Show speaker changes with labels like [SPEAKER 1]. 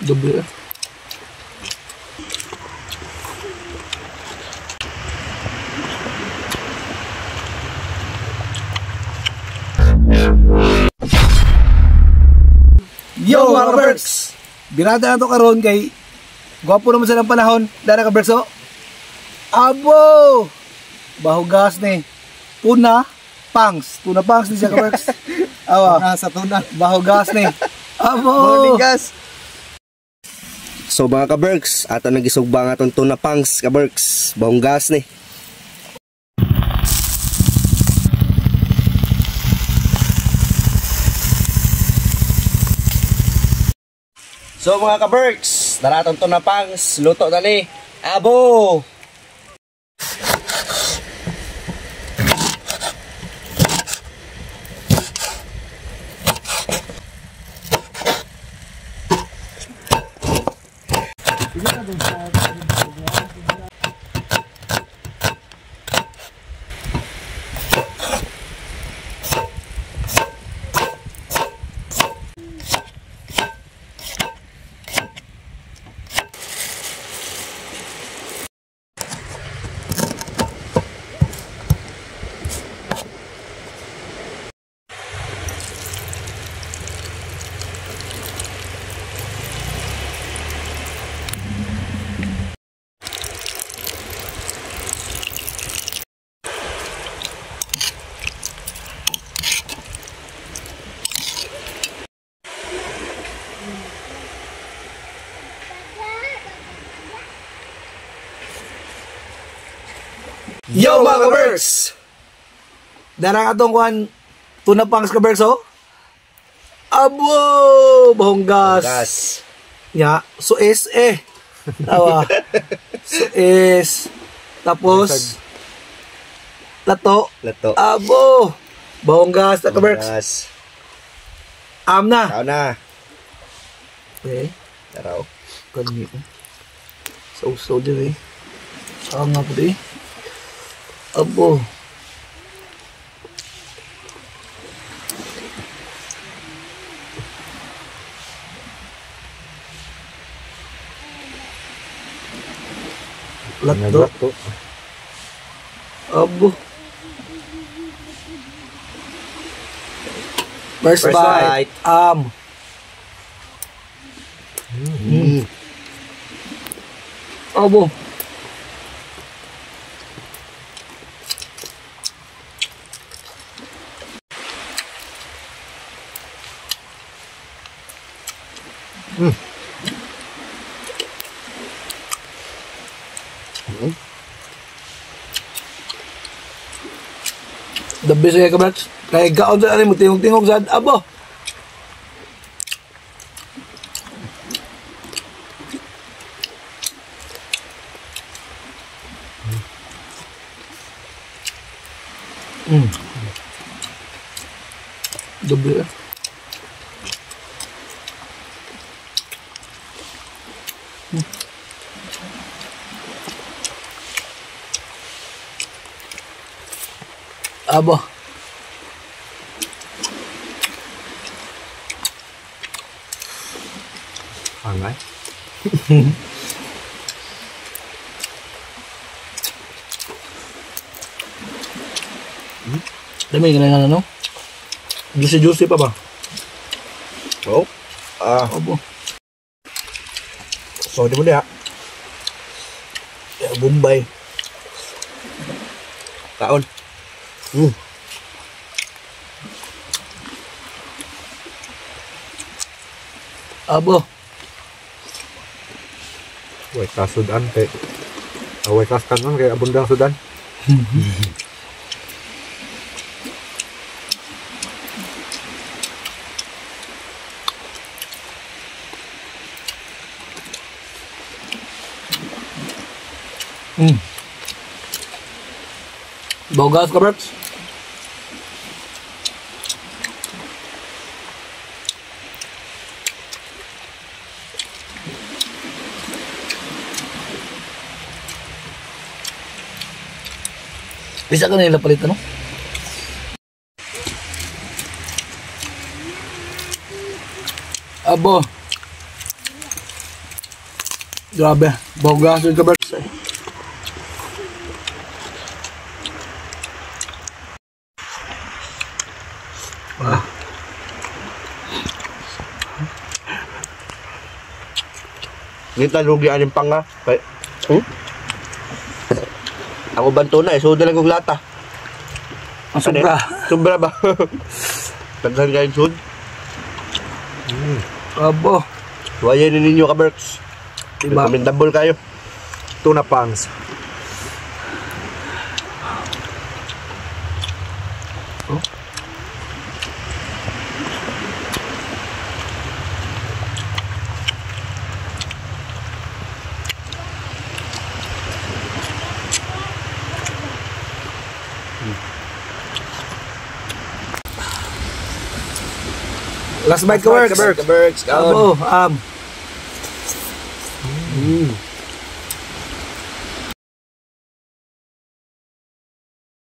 [SPEAKER 1] Doble. Yo mga ka-Berks! Birada na to karon kay gwapo naman silang panahon. Dara ka-Berks oh. Abo! Bahogas ni. Tuna pangs. Tuna pangs ni siya ka-Berks. Awa. Sa tuna. Bahogas ni. Abo! Bahogas.
[SPEAKER 2] So mga ka-Berks, ato nagisugba nga itong tuna pangs ka-Berks. Bahogas ni. So mga ka-Berks, daratong tuna pangs, luto na ni. Abo!
[SPEAKER 1] Yo mga ka-Berks! Darang atong kuhan tuna pangs ka-Berks oh. Abo! Bahonggas. Ya, suis eh. Awa. Suis. Tapos lato.
[SPEAKER 2] Lato.
[SPEAKER 1] Abo! Bahonggas na ka-Berks. Am na.
[SPEAKER 2] Tao na.
[SPEAKER 1] Okay.
[SPEAKER 2] Daraw.
[SPEAKER 1] Ganito. So din eh. Saka nga po din. Abo. Lato. Abo. First bite. Abo. The best kaya ka-Berks. Kaya gaon sa mo tingog-tingog sa abo. Doble. Abo.
[SPEAKER 2] Angay.
[SPEAKER 1] Dami ka na ano? Juicy pa ba?
[SPEAKER 2] Oh.
[SPEAKER 1] Abo.
[SPEAKER 2] So di mo dia.
[SPEAKER 1] Ya, Bombay.
[SPEAKER 2] Taon.
[SPEAKER 1] Abo.
[SPEAKER 3] Away ka Sudan kay away ka kanan kay abundang Sudan.
[SPEAKER 1] Bahogas ka-Berks. Bisa ka nila palit ano? Abo. Grabe, bahugas yun ka Berks.
[SPEAKER 2] Ngita lugi aning panga. Kay ako banto na so dalang kog lata.
[SPEAKER 1] Ang sobra.
[SPEAKER 2] Sobra ba? Taghan kayo sud.
[SPEAKER 1] Abo.
[SPEAKER 2] Suwayan ninyo ka Berks.
[SPEAKER 1] Diba?
[SPEAKER 2] Recommendable kayo.
[SPEAKER 3] Tuna pangs.
[SPEAKER 1] Last bite ka Berks.
[SPEAKER 2] Berks.
[SPEAKER 1] Abo,